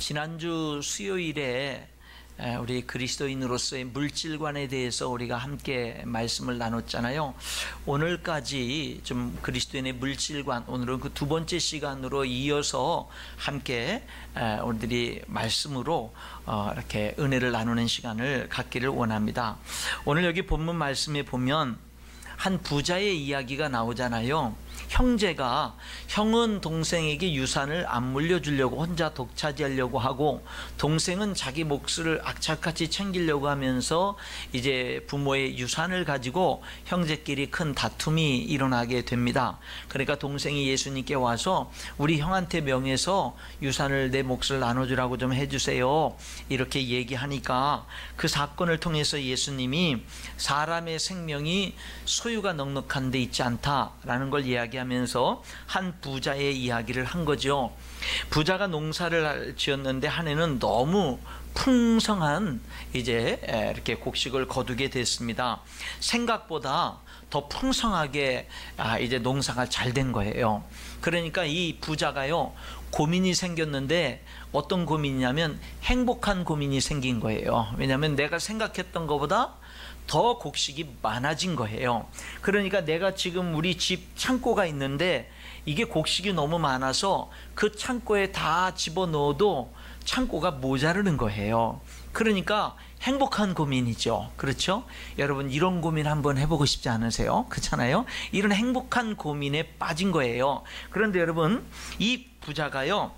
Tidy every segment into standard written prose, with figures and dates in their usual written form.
지난주 수요일에 우리 그리스도인으로서의 물질관에 대해서 우리가 함께 말씀을 나눴잖아요. 오늘까지 좀 그리스도인의 물질관, 오늘은 그 두 번째 시간으로 이어서 함께 우리들이 말씀으로 이렇게 은혜를 나누는 시간을 갖기를 원합니다. 오늘 여기 본문 말씀에 보면 한 부자의 이야기가 나오잖아요. 형은 동생에게 유산을 안 물려주려고 혼자 독차지하려고 하고, 동생은 자기 몫을 악착같이 챙기려고 하면서 이제 부모의 유산을 가지고 형제끼리 큰 다툼이 일어나게 됩니다. 그러니까 동생이 예수님께 와서 우리 형한테 명해서 유산을 내 몫을 나눠주라고 좀 해주세요, 이렇게 얘기하니까 그 사건을 통해서 예수님이 사람의 생명이 소유가 넉넉한 데 있지 않다라는 걸 이야기하면서 한 부자의 이야기를 한 거죠. 부자가 농사를 지었는데 한 해는 너무 풍성한 이제 이렇게 곡식을 거두게 됐습니다. 생각보다 더 풍성하게 이제 농사가 잘 된 거예요. 그러니까 이 부자가요, 고민이 생겼는데 어떤 고민이냐면 행복한 고민이 생긴 거예요. 왜냐하면 내가 생각했던 것보다 더 곡식이 많아진 거예요. 그러니까 내가 지금 우리 집 창고가 있는데 이게 곡식이 너무 많아서 그 창고에 다 집어넣어도 창고가 모자르는 거예요. 그러니까 행복한 고민이죠. 그렇죠? 여러분, 이런 고민 한번 해보고 싶지 않으세요? 그렇잖아요? 이런 행복한 고민에 빠진 거예요. 그런데 여러분, 이 부자가요,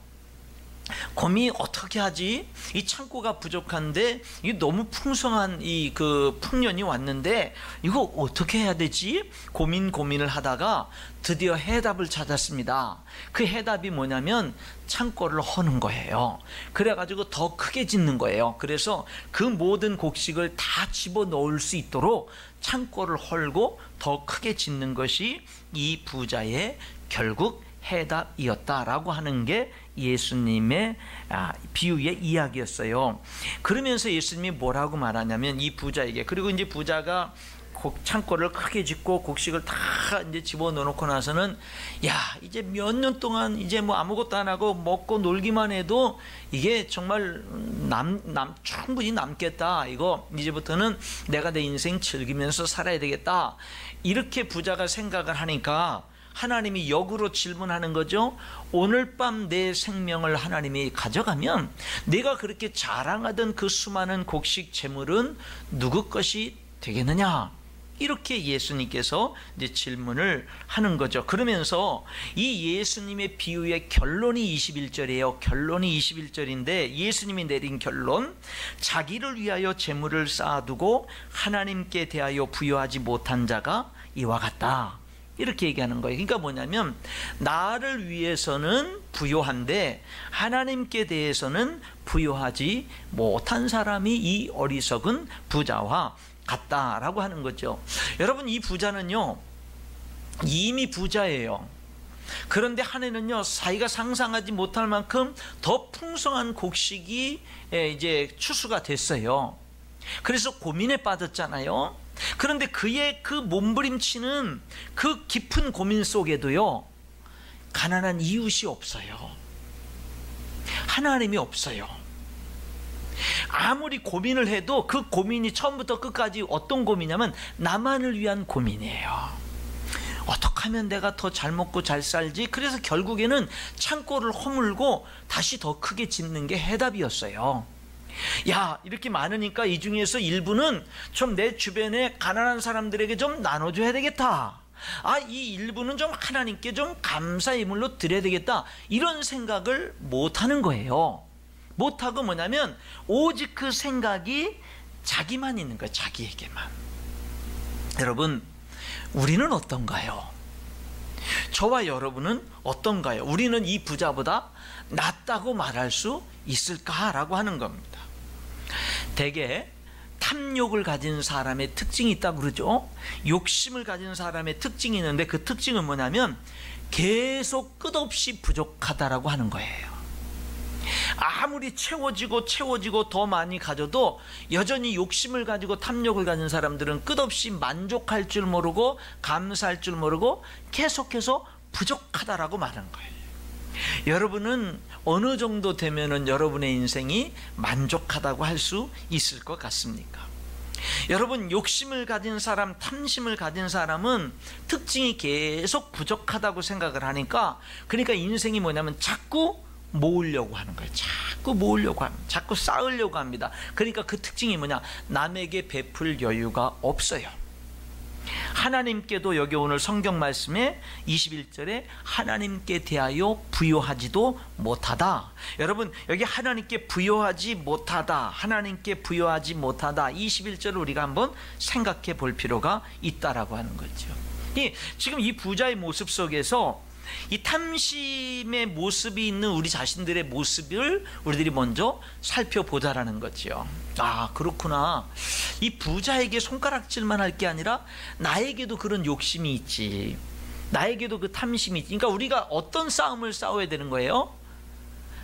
고민 어떻게 하지? 이 창고가 부족한데 이 너무 풍성한 이 그 풍년이 왔는데 이거 어떻게 해야 되지? 고민을 하다가 드디어 해답을 찾았습니다. 그 해답이 뭐냐면 창고를 허는 거예요. 그래가지고 더 크게 짓는 거예요. 그래서 그 모든 곡식을 다 집어넣을 수 있도록 창고를 헐고 더 크게 짓는 것이 이 부자의 결국 해답이었다라고 하는 게 예수님의 비유의 이야기였어요. 그러면서 예수님이 뭐라고 말하냐면 이 부자에게, 그리고 이제 부자가 창고를 크게 짓고 곡식을 다 이제 집어넣고 나서는, 야, 이제 몇 년 동안 이제 뭐 아무것도 안 하고 먹고 놀기만 해도 이게 정말 충분히 남겠다. 이거 이제부터는 내가 내 인생 즐기면서 살아야 되겠다. 이렇게 부자가 생각을 하니까 하나님이 역으로 질문하는 거죠. 오늘 밤 내 생명을 하나님이 가져가면 내가 그렇게 자랑하던 그 수많은 곡식 재물은 누구 것이 되겠느냐? 이렇게 예수님께서 이제 질문을 하는 거죠. 그러면서 이 예수님의 비유의 결론이 21절이에요. 결론이 21절인데 예수님이 내린 결론, 자기를 위하여 재물을 쌓아두고 하나님께 대하여 부여하지 못한 자가 이와 같다, 이렇게 얘기하는 거예요. 그러니까 뭐냐면 나를 위해서는 부요한데 하나님께 대해서는 부요하지 못한 사람이 이 어리석은 부자와 같다라고 하는 거죠. 여러분, 이 부자는요 이미 부자예요. 그런데 한 해는요 자기가 상상하지 못할 만큼 더 풍성한 곡식이 이제 추수가 됐어요. 그래서 고민에 빠졌잖아요. 그런데 그의 그 몸부림치는 그 깊은 고민 속에도요 가난한 이웃이 없어요. 하나님이 없어요. 아무리 고민을 해도 그 고민이 처음부터 끝까지 어떤 고민이냐면 나만을 위한 고민이에요. 어떻게 하면 내가 더 잘 먹고 잘 살지? 그래서 결국에는 창고를 허물고 다시 더 크게 짓는 게 해답이었어요. 야, 이렇게 많으니까 이 중에서 일부는 좀 내 주변에 가난한 사람들에게 좀 나눠줘야 되겠다. 이 일부는 좀 하나님께 좀 감사의 물로 드려야 되겠다. 이런 생각을 못하는 거예요. 못하고 뭐냐면 오직 그 생각이 자기만 있는 거예요. 자기에게만. 여러분, 우리는 어떤가요? 저와 여러분은 어떤가요? 우리는 이 부자보다 낫다고 말할 수 있을까라고 하는 겁니다. 대개 탐욕을 가진 사람의 특징이 있다고 그러죠. 욕심을 가진 사람의 특징이 있는데 그 특징은 뭐냐면 계속 끝없이 부족하다라고 하는 거예요. 아무리 채워지고 더 많이 가져도 여전히 욕심을 가지고 탐욕을 가진 사람들은 끝없이 만족할 줄 모르고 감사할 줄 모르고 계속해서 부족하다라고 말하는 거예요. 여러분은 어느 정도 되면은 여러분의 인생이 만족하다고 할 수 있을 것 같습니까? 여러분, 욕심을 가진 사람, 탐심을 가진 사람은 특징이 계속 부족하다고 생각을 하니까, 그러니까 인생이 뭐냐면 자꾸 모으려고 하는 거예요. 자꾸 모으려고 합니다. 자꾸 쌓으려고 합니다. 그러니까 그 특징이 뭐냐? 남에게 베풀 여유가 없어요. 하나님께도 여기 오늘 성경 말씀에 21절에 하나님께 대하여 부요하지도 못하다. 여러분, 여기 하나님께 부요하지 못하다, 하나님께 부요하지 못하다, 21절을 우리가 한번 생각해 볼 필요가 있다라고 하는 거죠. 지금 이 부자의 모습 속에서 이 탐심의 모습이 있는 우리 자신들의 모습을 우리들이 먼저 살펴보자라는 거죠. 아, 그렇구나. 이 부자에게 손가락질만 할 게 아니라 나에게도 그런 욕심이 있지, 나에게도 그 탐심이 있지. 그러니까 우리가 어떤 싸움을 싸워야 되는 거예요?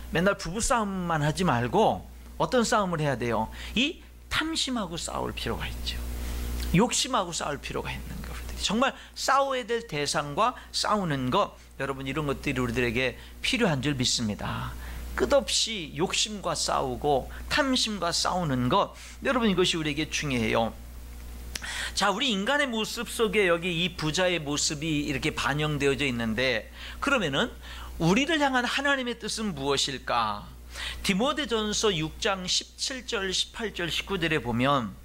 맨날 부부싸움만 하지 말고 어떤 싸움을 해야 돼요? 이 탐심하고 싸울 필요가 있죠. 욕심하고 싸울 필요가 있는 거예요. 정말 싸워야 될 대상과 싸우는 것, 여러분, 이런 것들이 우리들에게 필요한 줄 믿습니다. 끝없이 욕심과 싸우고 탐심과 싸우는 것, 여러분, 이것이 우리에게 중요해요. 자, 우리 인간의 모습 속에 여기 이 부자의 모습이 이렇게 반영되어져 있는데, 그러면은 우리를 향한 하나님의 뜻은 무엇일까? 디모데전서 6장 17절, 18절, 19절에 보면,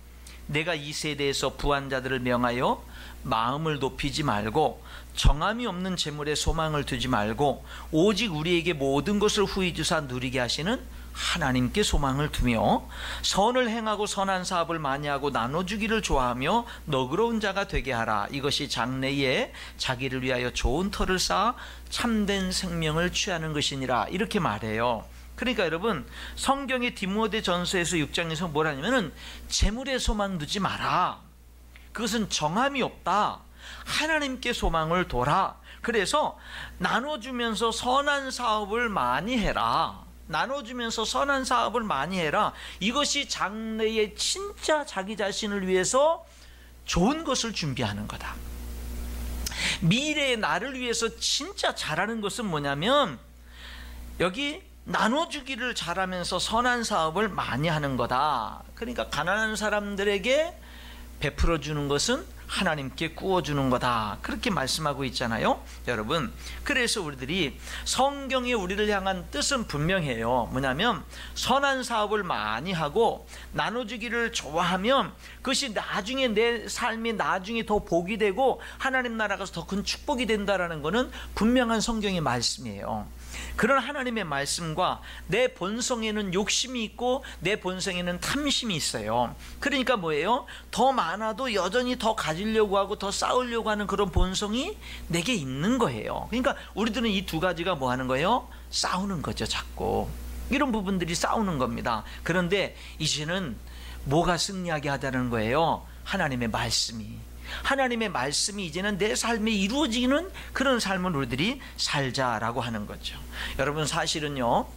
내가 이 세대에서 부한 자들을 명하여 마음을 높이지 말고 정함이 없는 재물에 소망을 두지 말고 오직 우리에게 모든 것을 후히 주사 누리게 하시는 하나님께 소망을 두며 선을 행하고 선한 사업을 많이 하고 나눠주기를 좋아하며 너그러운 자가 되게 하라. 이것이 장래에 자기를 위하여 좋은 터를 쌓아 참된 생명을 취하는 것이니라. 이렇게 말해요. 그러니까 여러분, 성경의 디모데전서에서 6장에서 뭐라냐면은 재물에 소망 두지 마라. 그것은 정함이 없다. 하나님께 소망을 둬라. 그래서 나눠주면서 선한 사업을 많이 해라. 나눠주면서 선한 사업을 많이 해라. 이것이 장래에 진짜 자기 자신을 위해서 좋은 것을 준비하는 거다. 미래의 나를 위해서 진짜 잘하는 것은 뭐냐면, 여기 나눠주기를 잘하면서 선한 사업을 많이 하는 거다. 그러니까 가난한 사람들에게 베풀어 주는 것은 하나님께 구워주는 거다. 그렇게 말씀하고 있잖아요, 여러분. 그래서 우리들이 성경에 우리를 향한 뜻은 분명해요. 뭐냐면 선한 사업을 많이 하고 나눠주기를 좋아하면 그것이 나중에 내 삶이 나중에 더 복이 되고 하나님 나라가 더 큰 축복이 된다라는 것은 분명한 성경의 말씀이에요. 그런 하나님의 말씀과 내 본성에는 욕심이 있고 내 본성에는 탐심이 있어요. 그러니까 뭐예요? 더 많아도 여전히 더 가지려고 하고 더 쌓으려고 하는 그런 본성이 내게 있는 거예요. 그러니까 우리들은 이 두 가지가 뭐 하는 거예요? 싸우는 거죠. 자꾸 이런 부분들이 싸우는 겁니다. 그런데 이제는 뭐가 승리하게 하다는 거예요? 하나님의 말씀이. 하나님의 말씀이 이제는 내 삶에 이루어지는 그런 삶을 우리들이 살자라고 하는 거죠. 여러분, 사실은요,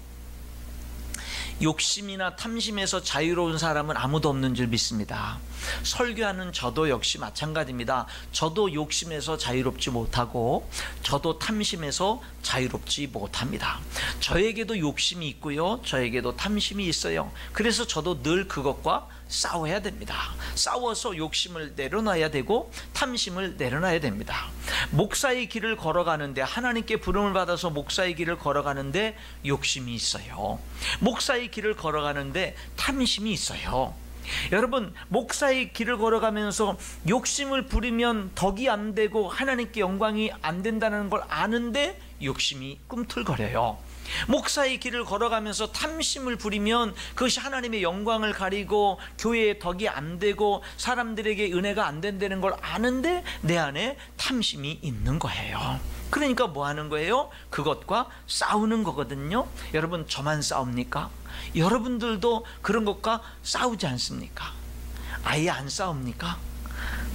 욕심이나 탐심에서 자유로운 사람은 아무도 없는 줄 믿습니다. 설교하는 저도 역시 마찬가지입니다. 저도 욕심에서 자유롭지 못하고 저도 탐심에서 자유롭지 못합니다. 저에게도 욕심이 있고요, 저에게도 탐심이 있어요. 그래서 저도 늘 그것과 싸워야 됩니다. 싸워서 욕심을 내려놔야 되고 탐심을 내려놔야 됩니다. 목사의 길을 걸어가는데, 하나님께 부름을 받아서 목사의 길을 걸어가는데 욕심이 있어요. 목사의 길을 걸어가는데 탐심이 있어요. 여러분, 목사의 길을 걸어가면서 욕심을 부리면 덕이 안 되고 하나님께 영광이 안 된다는 걸 아는데 욕심이 꿈틀거려요. 목사의 길을 걸어가면서 탐심을 부리면 그것이 하나님의 영광을 가리고 교회의 덕이 안 되고 사람들에게 은혜가 안 된다는 걸 아는데 내 안에 탐심이 있는 거예요. 그러니까 뭐 하는 거예요? 그것과 싸우는 거거든요. 여러분, 저만 싸웁니까? 여러분들도 그런 것과 싸우지 않습니까? 아예 안 싸웁니까?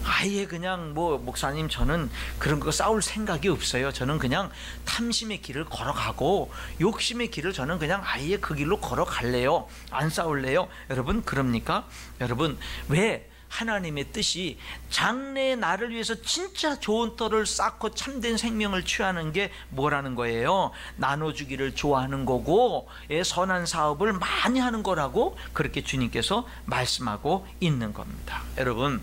아예 그냥 뭐 목사님 저는 그런 거 싸울 생각이 없어요. 저는 그냥 탐심의 길을 걸어가고 욕심의 길을 저는 그냥 아예 그 길로 걸어갈래요. 안 싸울래요. 여러분, 그럽니까? 여러분, 왜 하나님의 뜻이 장래의 나를 위해서 진짜 좋은 터를 쌓고 참된 생명을 취하는 게 뭐라는 거예요? 나눠주기를 좋아하는 거고 선한 사업을 많이 하는 거라고 그렇게 주님께서 말씀하고 있는 겁니다. 여러분,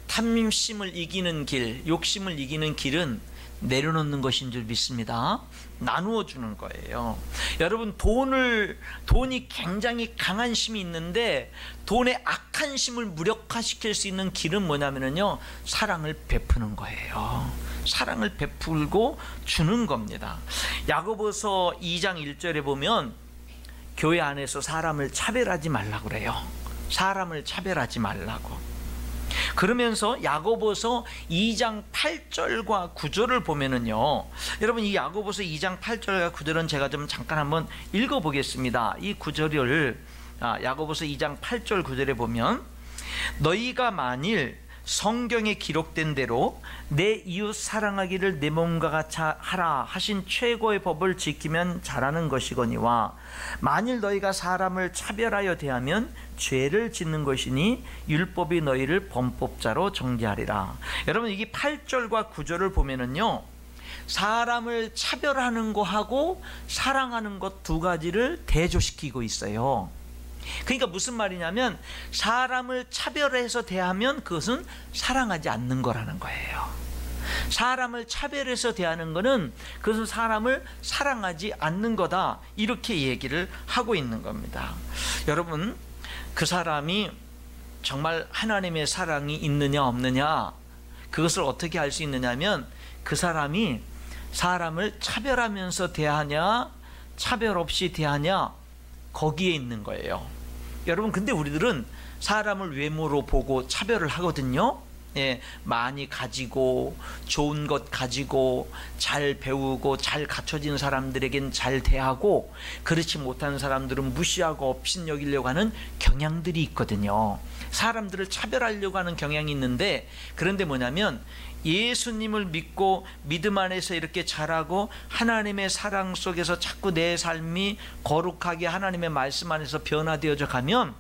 탐심을 이기는 길, 욕심을 이기는 길은 내려놓는 것인 줄 믿습니다. 나누어 주는 거예요. 여러분, 돈이 굉장히 강한 힘이 있는데 돈의 악한 힘을 무력화시킬 수 있는 길은 뭐냐면요, 사랑을 베푸는 거예요. 사랑을 베풀고 주는 겁니다. 야고보서 2장 1절에 보면 교회 안에서 사람을 차별하지 말라고 그래요. 사람을 차별하지 말라고. 그러면서 야고보서 2장 8절과 9절을 보면은요, 여러분, 이 야고보서 2장 8절과 9절은 제가 좀 잠깐 한번 읽어보겠습니다. 이 구절을 야고보서 2장 8절 9절에 보면, 너희가 만일 성경에 기록된 대로 내 이웃 사랑하기를 내 몸과 같이 하라 하신 최고의 법을 지키면 잘하는 것이거니와, 만일 너희가 사람을 차별하여 대하면 죄를 짓는 것이니 율법이 너희를 범법자로 정죄하리라. 여러분, 이게 8절과 9절을 보면은요, 사람을 차별하는 거하고 사랑하는 것 두 가지를 대조시키고 있어요. 그러니까 무슨 말이냐면, 사람을 차별해서 대하면 그것은 사랑하지 않는 거라는 거예요. 사람을 차별해서 대하는 것은 그것은 사람을 사랑하지 않는 거다, 이렇게 얘기를 하고 있는 겁니다. 여러분, 그 사람이 정말 하나님의 사랑이 있느냐 없느냐, 그것을 어떻게 알 수 있느냐면, 그 사람이 사람을 차별하면서 대하냐 차별 없이 대하냐, 거기에 있는 거예요. 여러분, 근데 우리들은 사람을 외모로 보고 차별을 하거든요. 많이 가지고 좋은 것 가지고 잘 배우고 잘 갖춰진 사람들에겐 잘 대하고, 그렇지 못한 사람들은 무시하고 업신여기려고 하는 경향들이 있거든요. 사람들을 차별하려고 하는 경향이 있는데, 그런데 뭐냐면, 예수님을 믿고 믿음 안에서 이렇게 자라고 하나님의 사랑 속에서 자꾸 내 삶이 거룩하게 하나님의 말씀 안에서 변화되어져 가면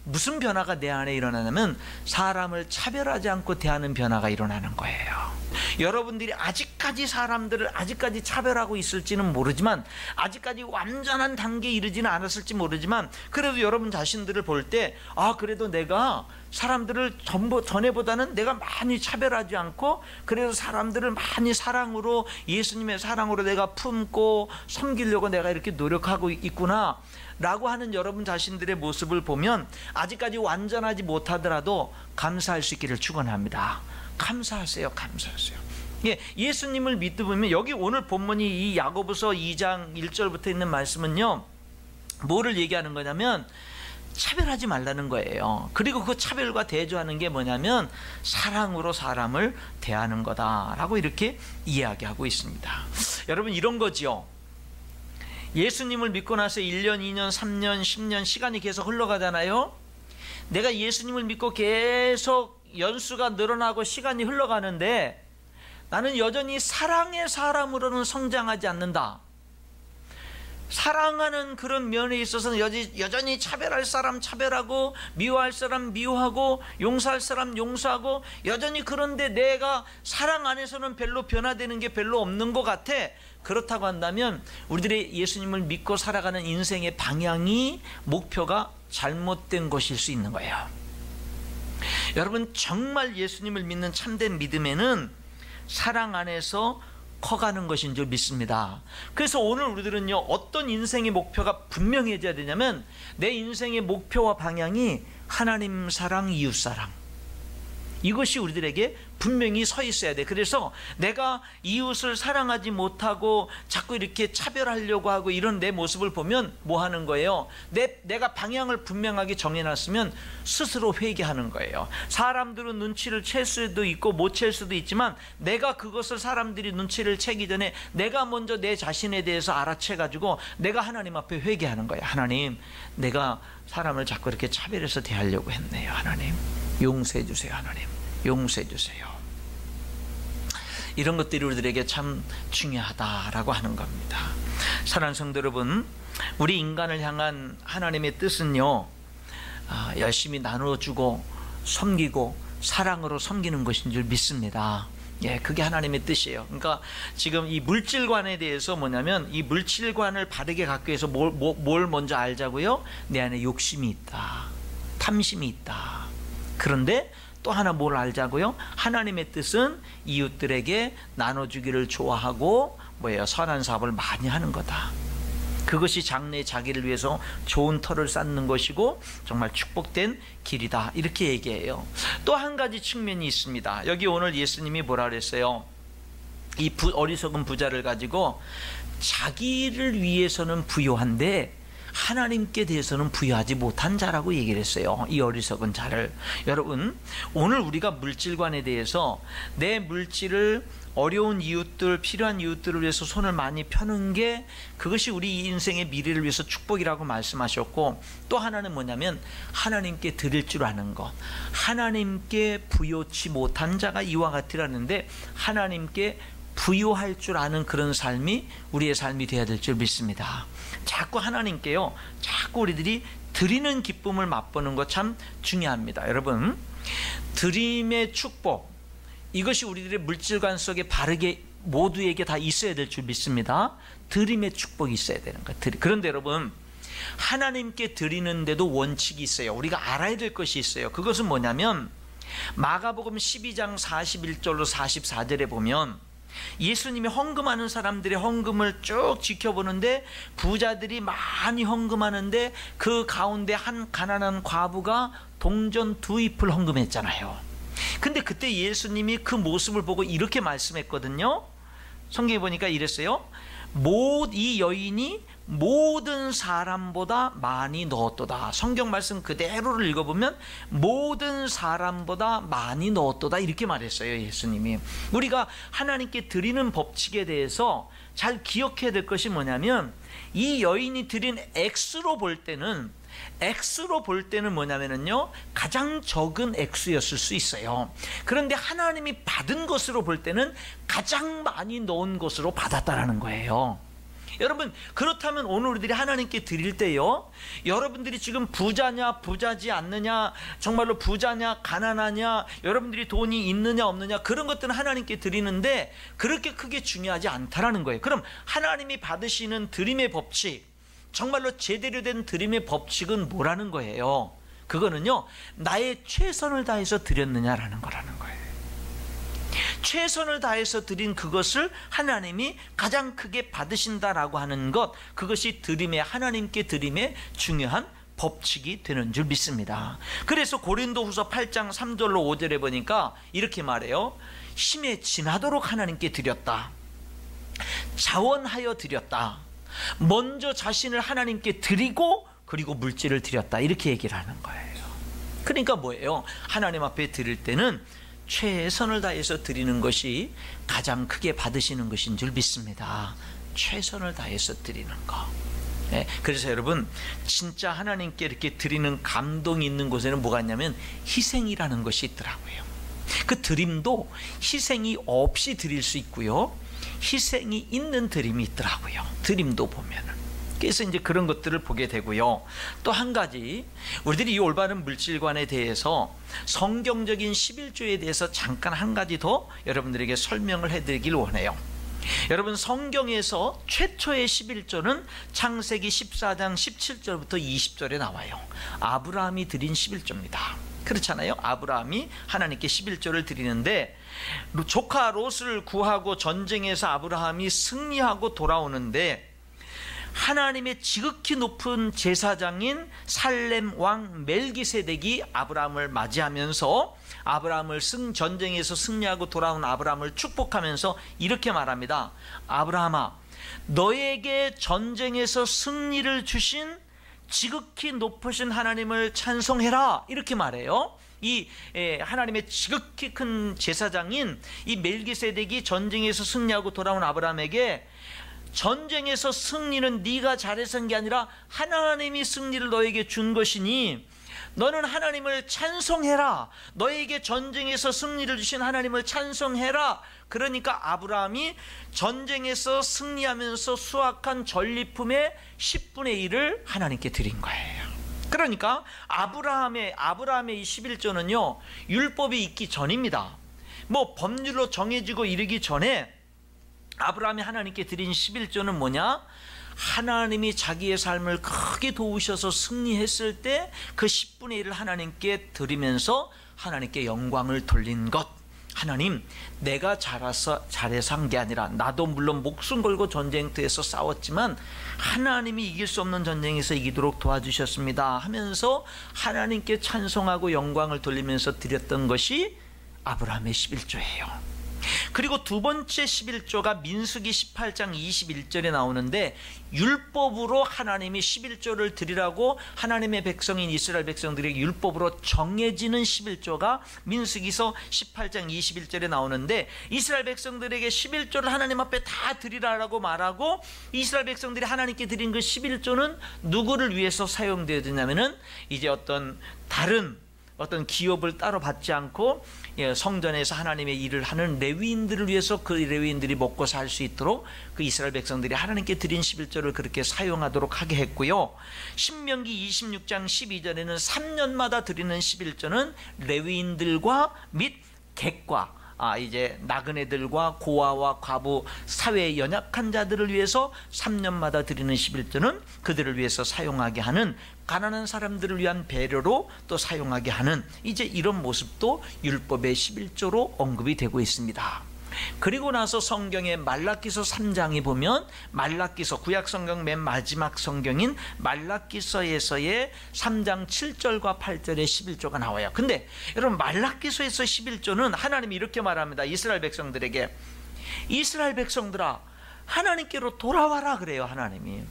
무슨 변화가 내 안에 일어나냐면, 사람을 차별하지 않고 대하는 변화가 일어나는 거예요. 여러분들이 아직까지 사람들을 아직까지 차별하고 있을지는 모르지만, 아직까지 완전한 단계에 이르지는 않았을지 모르지만, 그래도 여러분 자신들을 볼 때, 그래도 내가 사람들을 전에보다는 내가 많이 차별하지 않고, 그래도 사람들을 많이 사랑으로, 예수님의 사랑으로 내가 품고 섬기려고 내가 이렇게 노력하고 있구나 라고 하는 여러분 자신들의 모습을 보면, 아직까지 완전하지 못하더라도 감사할 수 있기를 축원합니다. 감사하세요. 감사하세요. 예수님을 믿으면, 여기 오늘 본문이 이 야고보서 2장 1절부터 있는 말씀은요, 뭐를 얘기하는 거냐면 차별하지 말라는 거예요. 그리고 그 차별과 대조하는 게 뭐냐면 사랑으로 사람을 대하는 거다라고 이렇게 이야기하고 있습니다. 여러분, 이런 거지요. 예수님을 믿고 나서 1년, 2년, 3년, 10년 시간이 계속 흘러가잖아요. 내가 예수님을 믿고 계속 연수가 늘어나고 시간이 흘러가는데 나는 여전히 사랑의 사람으로는 성장하지 않는다. 사랑하는 그런 면에 있어서는 여전히 차별할 사람 차별하고, 미워할 사람 미워하고, 용서할 사람 용서하고, 여전히. 그런데 내가 사랑 안에서는 별로 변화되는 게 별로 없는 것 같아. 그렇다고 한다면 우리들의 예수님을 믿고 살아가는 인생의 방향이, 목표가 잘못된 것일 수 있는 거예요. 여러분, 정말 예수님을 믿는 참된 믿음에는 사랑 안에서 커가는 것인 줄 믿습니다. 그래서 오늘 우리들은요, 어떤 인생의 목표가 분명해져야 되냐면, 내 인생의 목표와 방향이 하나님 사랑, 이웃 사랑, 이것이 우리들에게 분명히 서 있어야 돼. 그래서 내가 이웃을 사랑하지 못하고 자꾸 이렇게 차별하려고 하고 이런 내 모습을 보면 뭐 하는 거예요? 내가 방향을 분명하게 정해놨으면 스스로 회개하는 거예요. 사람들은 눈치를 챌 수도 있고 못 챌 수도 있지만, 내가 그것을 사람들이 눈치를 채기 전에 내가 먼저 내 자신에 대해서 알아채가지고 내가 하나님 앞에 회개하는 거예요. 하나님, 내가 사람을 자꾸 이렇게 차별해서 대하려고 했네요. 하나님, 용서해 주세요. 하나님, 용서해 주세요. 이런 것들이 우리들에게 참 중요하다라고 하는 겁니다. 사랑하는 성도 여러분, 우리 인간을 향한 하나님의 뜻은요, 열심히 나눠주고 섬기고 사랑으로 섬기는 것인 줄 믿습니다. 예, 그게 하나님의 뜻이에요. 그러니까 지금 이 물질관에 대해서 뭐냐면, 이 물질관을 바르게 갖기 위해서 뭘 먼저 알자고요? 내 안에 욕심이 있다, 탐심이 있다. 그런데 또 하나 뭘 알자고요? 하나님의 뜻은 이웃들에게 나눠주기를 좋아하고 선한 사업을 많이 하는 거다. 그것이 장래의 자기를 위해서 좋은 터를 쌓는 것이고 정말 축복된 길이다, 이렇게 얘기해요. 또 한 가지 측면이 있습니다. 여기 오늘 예수님이 뭐라 그랬어요? 이 어리석은 부자를 가지고 자기를 위해서는 부유한데 하나님께 대해서는 부유하지 못한 자라고 얘기를 했어요. 이 어리석은 자를. 여러분, 오늘 우리가 물질관에 대해서 내 물질을 어려운 이웃들, 필요한 이웃들을 위해서 손을 많이 펴는 게, 그것이 우리 인생의 미래를 위해서 축복이라고 말씀하셨고, 또 하나는 뭐냐면 하나님께 드릴 줄 아는 것. 하나님께 부요치 못한 자가 이와 같으라는데, 하나님께 부유할 줄 아는 그런 삶이 우리의 삶이 되어야 될 줄 믿습니다. 자꾸 하나님께요, 자꾸 우리들이 드리는 기쁨을 맛보는 것 참 중요합니다. 여러분, 드림의 축복, 이것이 우리들의 물질관 속에 바르게 모두에게 다 있어야 될 줄 믿습니다. 드림의 축복이 있어야 되는 거예요. 그런데 여러분, 하나님께 드리는데도 원칙이 있어요. 우리가 알아야 될 것이 있어요. 그것은 뭐냐면 마가복음 12장 41절로 44절에 보면 예수님이 헌금하는 사람들의 헌금을 쭉 지켜보는데, 부자들이 많이 헌금하는데 그 가운데 한 가난한 과부가 동전 2잎을 헌금했잖아요. 근데 그때 예수님이 그 모습을 보고 이렇게 말씀했거든요. 성경에 보니까 이랬어요. 이 여인이 모든 사람보다 많이 넣었도다. 성경 말씀 그대로를 읽어보면 모든 사람보다 많이 넣었도다, 이렇게 말했어요, 예수님이. 우리가 하나님께 드리는 법칙에 대해서 잘 기억해야 될 것이 뭐냐면, 이 여인이 드린 액수로 볼 때는 뭐냐면요, 가장 적은 액수였을 수 있어요. 그런데 하나님이 받은 것으로 볼 때는 가장 많이 넣은 것으로 받았다라는 거예요. 여러분, 그렇다면 오늘 우리들이 하나님께 드릴 때요, 여러분들이 지금 부자냐 부자지 않느냐, 정말로 부자냐 가난하냐, 여러분들이 돈이 있느냐 없느냐, 그런 것들은 하나님께 드리는데 그렇게 크게 중요하지 않다라는 거예요. 그럼 하나님이 받으시는 드림의 법칙, 정말로 제대로 된 드림의 법칙은 뭐라는 거예요? 그거는요, 나의 최선을 다해서 드렸느냐라는 거라는 거예요. 최선을 다해서 드린 그것을 하나님이 가장 크게 받으신다라고 하는 것, 그것이 하나님께 드림의 중요한 법칙이 되는 줄 믿습니다. 그래서 고린도후서 8장 3절로 5절에 보니까 이렇게 말해요. 힘에 지나도록 하나님께 드렸다, 자원하여 드렸다, 먼저 자신을 하나님께 드리고 그리고 물질을 드렸다, 이렇게 얘기를 하는 거예요. 그러니까 뭐예요? 하나님 앞에 드릴 때는 최선을 다해서 드리는 것이 가장 크게 받으시는 것인 줄 믿습니다. 최선을 다해서 드리는 것. 네, 그래서 여러분, 진짜 하나님께 이렇게 드리는 감동이 있는 곳에는 뭐가 있냐면 희생이라는 것이 있더라고요. 그 드림도 희생이 없이 드릴 수 있고요, 희생이 있는 드림이 있더라고요. 드림도 보면은. 그래서 이제 그런 것들을 보게 되고요. 또 한 가지, 우리들이 이 올바른 물질관에 대해서 성경적인 11조에 대해서 잠깐 한 가지 더 여러분들에게 설명을 해드리길 원해요. 여러분, 성경에서 최초의 11조는 창세기 14장 17절부터 20절에 나와요. 아브라함이 드린 11조입니다. 그렇잖아요. 아브라함이 하나님께 11조를 드리는데, 조카 롯을 구하고 전쟁에서 아브라함이 승리하고 돌아오는데, 하나님의 지극히 높은 제사장인 살렘 왕 멜기세덱이 아브라함을 맞이하면서 전쟁에서 승리하고 돌아온 아브라함을 축복하면서 이렇게 말합니다. 아브라함아, 너에게 전쟁에서 승리를 주신 지극히 높으신 하나님을 찬송해라, 이렇게 말해요. 이 하나님의 지극히 큰 제사장인 이 멜기세덱이 전쟁에서 승리하고 돌아온 아브라함에게, 전쟁에서 승리는 네가 잘해서 한 게 아니라 하나님이 승리를 너에게 준 것이니 너는 하나님을 찬송해라, 너에게 전쟁에서 승리를 주신 하나님을 찬송해라. 그러니까 아브라함이 전쟁에서 승리하면서 수확한 전리품의 10분의 1을 하나님께 드린 거예요. 그러니까 아브라함의 이 11조는요 율법이 있기 전입니다. 뭐 법률로 정해지고 이르기 전에 아브라함이 하나님께 드린 11조는 뭐냐? 하나님이 자기의 삶을 크게 도우셔서 승리했을 때 그 10분의 1을 하나님께 드리면서 하나님께 영광을 돌린 것. 하나님, 내가 잘해서 한 게 아니라, 나도 물론 목숨 걸고 전쟁터에서 싸웠지만 하나님이 이길 수 없는 전쟁에서 이기도록 도와주셨습니다 하면서 하나님께 찬송하고 영광을 돌리면서 드렸던 것이 아브라함의 11조예요. 그리고 두 번째 11조가 민수기 18장 21절에 나오는데, 율법으로 하나님이 11조를 드리라고 하나님의 백성인 이스라엘 백성들에게 율법으로 정해지는 11조가 민수기서 18장 21절에 나오는데, 이스라엘 백성들에게 11조를 하나님 앞에 다 드리라고 말하고, 이스라엘 백성들이 하나님께 드린 그 11조는 누구를 위해서 사용되었냐면은 이제 다른 기업을 따로 받지 않고 성전에서 하나님의 일을 하는 레위인들을 위해서, 그 레위인들이 먹고 살 수 있도록 그 이스라엘 백성들이 하나님께 드린 11조를 그렇게 사용하도록 하게 했고요. 신명기 26장 12절에는 3년마다 드리는 11조는 레위인들과 및 객과, 이제 나그네들과 고아와 과부, 사회에 연약한 자들을 위해서 3년마다 드리는 11조는 그들을 위해서 사용하게 하는, 가난한 사람들을 위한 배려로 또 사용하게 하는, 이제 이런 모습도 율법의 11조로 언급이 되고 있습니다. 그리고 나서 성경의 말라기서 3장에 보면, 말라기서, 구약성경 맨 마지막 성경인 말라기서에서의 3장 7절과 8절에 11조가 나와요. 근데 여러분, 말라기서에서 11조는 하나님이 이렇게 말합니다. 이스라엘 백성들에게, 이스라엘 백성들아 하나님께로 돌아와라 그래요. 하나님이.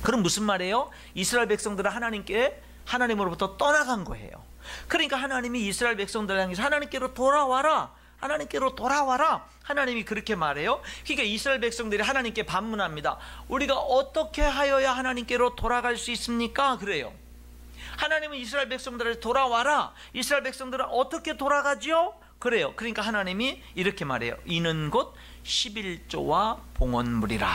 그럼 무슨 말이에요? 이스라엘 백성들은 하나님으로부터 떠나간 거예요. 그러니까 하나님이 이스라엘 백성들을 향해서 하나님께로 돌아와라, 하나님께로 돌아와라, 하나님이 그렇게 말해요. 그러니까 이스라엘 백성들이 하나님께 반문합니다. 우리가 어떻게 하여야 하나님께로 돌아갈 수 있습니까? 그래요. 하나님은 이스라엘 백성들을 돌아와라. 이스라엘 백성들은 어떻게 돌아가지요? 그래요. 그러니까 하나님이 이렇게 말해요. 이는 곧 11조와 봉헌물이라.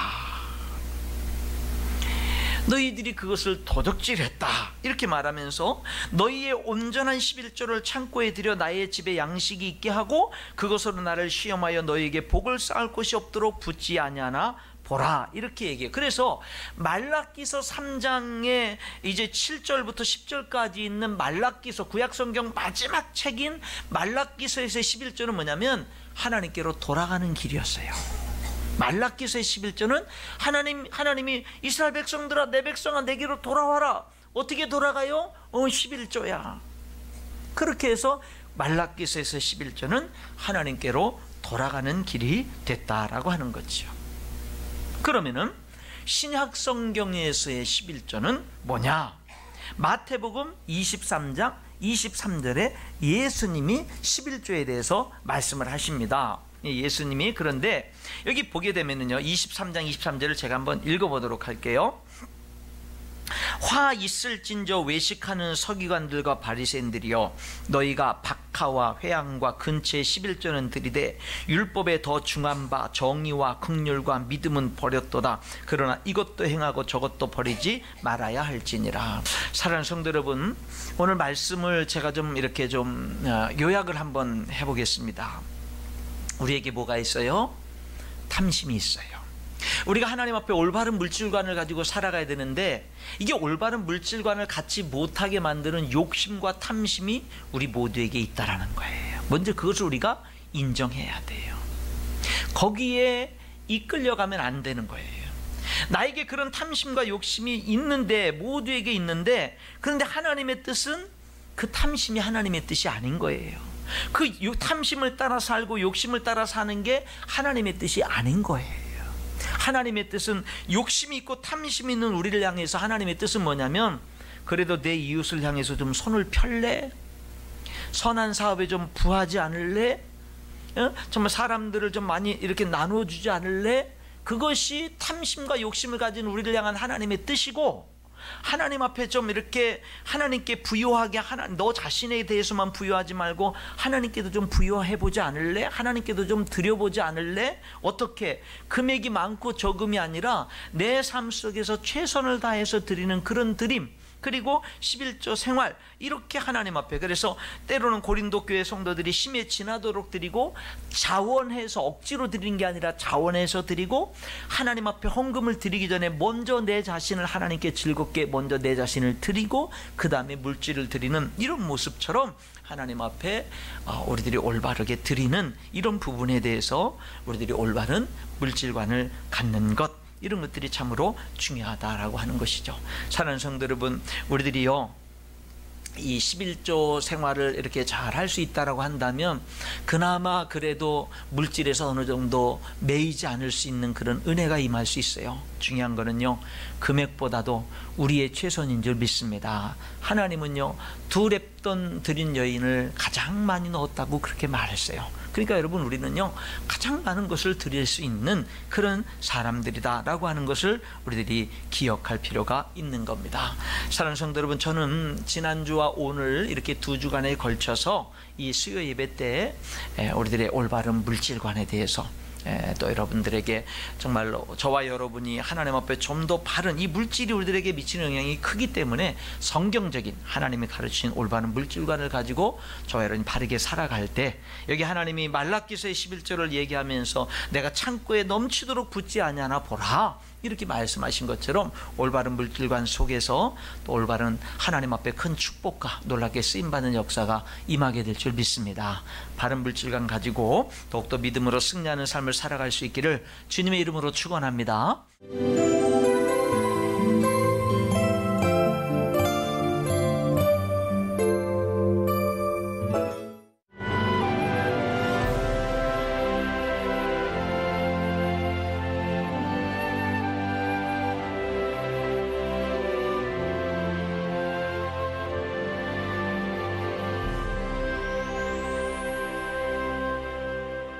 너희들이 그것을 도적질했다 이렇게 말하면서, 너희의 온전한 11조를 창고에 들여 나의 집에 양식이 있게 하고 그것으로 나를 시험하여 너희에게 복을 쌓을 곳이 없도록 붙지 아니하나 보라 이렇게 얘기해요. 그래서 말라기서 3장에 이제 7절부터 10절까지 있는 말라기서, 구약성경 마지막 책인 말라기서에서의 11조는 뭐냐면 하나님께로 돌아가는 길이었어요. 말라기서의 11조는 하나님이 이스라엘 백성들아, 내 백성아 내게로 돌아와라. 어떻게 돌아가요? 11조야. 그렇게 해서 말라기서에서 11조는 하나님께로 돌아가는 길이 됐다라고 하는 거죠. 그러면은 신약 성경에서의 11조는 뭐냐? 마태복음 23장 23절에 예수님이 11조에 대해서 말씀을 하십니다. 예수님이. 그런데 여기 보게 되면은요, 23장 23절을 제가 한번 읽어보도록 할게요. 화 있을진저 외식하는 서기관들과 바리새인들이여, 너희가 박하와 회향과 근처의 11조는 드리되 율법에 더 중한 바 정의와 긍휼과 믿음은 버렸도다. 그러나 이것도 행하고 저것도 버리지 말아야 할지니라. 사랑하는 성도 여러분, 오늘 말씀을 제가 좀 이렇게 좀 요약을 한번 해보겠습니다. 우리에게 뭐가 있어요? 탐심이 있어요. 우리가 하나님 앞에 올바른 물질관을 가지고 살아가야 되는데, 이게 올바른 물질관을 갖지 못하게 만드는 욕심과 탐심이 우리 모두에게 있다라는 거예요. 먼저 그것을 우리가 인정해야 돼요. 거기에 이끌려가면 안 되는 거예요. 나에게 그런 탐심과 욕심이 있는데, 모두에게 있는데, 그런데 하나님의 뜻은 그 탐심이 하나님의 뜻이 아닌 거예요. 그 탐심을 따라 살고 욕심을 따라 사는 게 하나님의 뜻이 아닌 거예요. 하나님의 뜻은, 욕심이 있고 탐심이 있는 우리를 향해서 하나님의 뜻은 뭐냐면, 그래도 내 이웃을 향해서 좀 손을 펼래? 선한 사업에 좀 부하지 않을래? 정말 사람들을 좀 많이 이렇게 나눠주지 않을래? 그것이 탐심과 욕심을 가진 우리를 향한 하나님의 뜻이고, 하나님 앞에 좀 이렇게 하나님께 부요하게, 너 자신에 대해서만 부요하지 말고 하나님께도 좀 부요해보지 않을래? 하나님께도 좀 드려보지 않을래? 어떻게? 금액이 많고 적음이 아니라 내 삶 속에서 최선을 다해서 드리는 그런 드림, 그리고 11조 생활, 이렇게 하나님 앞에, 그래서 때로는 고린도 교회 성도들이 심에 지나도록 드리고 자원해서 억지로 드리는 게 아니라 자원해서 드리고 하나님 앞에 헌금을 드리기 전에 먼저 내 자신을 하나님께 즐겁게 먼저 내 자신을 드리고 그 다음에 물질을 드리는 이런 모습처럼 하나님 앞에 우리들이 올바르게 드리는 이런 부분에 대해서 우리들이 올바른 물질관을 갖는 것, 이런 것들이 참으로 중요하다라고 하는 것이죠. 사랑하는 성도 여러분, 우리들이요 이 11조 생활을 이렇게 잘 할 수 있다라고 한다면 그나마 그래도 물질에서 어느 정도 매이지 않을 수 있는 그런 은혜가 임할 수 있어요. 중요한 거는요, 금액보다도 우리의 최선인 줄 믿습니다. 하나님은요 2렙돈 드린 여인을 가장 많이 넣었다고 그렇게 말했어요. 그러니까 여러분, 우리는요 가장 많은 것을 드릴 수 있는 그런 사람들이다라고 하는 것을 우리들이 기억할 필요가 있는 겁니다. 사랑하는 성도 여러분, 저는 지난주와 오늘 이렇게 2주간에 걸쳐서 이 수요 예배 때 우리들의 올바른 물질관에 대해서 또 여러분들에게 정말로 저와 여러분이 하나님 앞에 좀 더 바른 이 물질이 우리들에게 미치는 영향이 크기 때문에 성경적인 하나님이 가르치신 올바른 물질관을 가지고 저와 여러분이 바르게 살아갈 때, 여기 하나님이 말라기서의 11절을 얘기하면서 내가 창고에 넘치도록 붓지 아니하나 보라, 이렇게 말씀하신 것처럼 올바른 물질관 속에서 또 올바른 하나님 앞에 큰 축복과 놀랍게 쓰임받는 역사가 임하게 될 줄 믿습니다. 바른 물질관 가지고 더욱더 믿음으로 승리하는 삶을 살아갈 수 있기를 주님의 이름으로 축원합니다.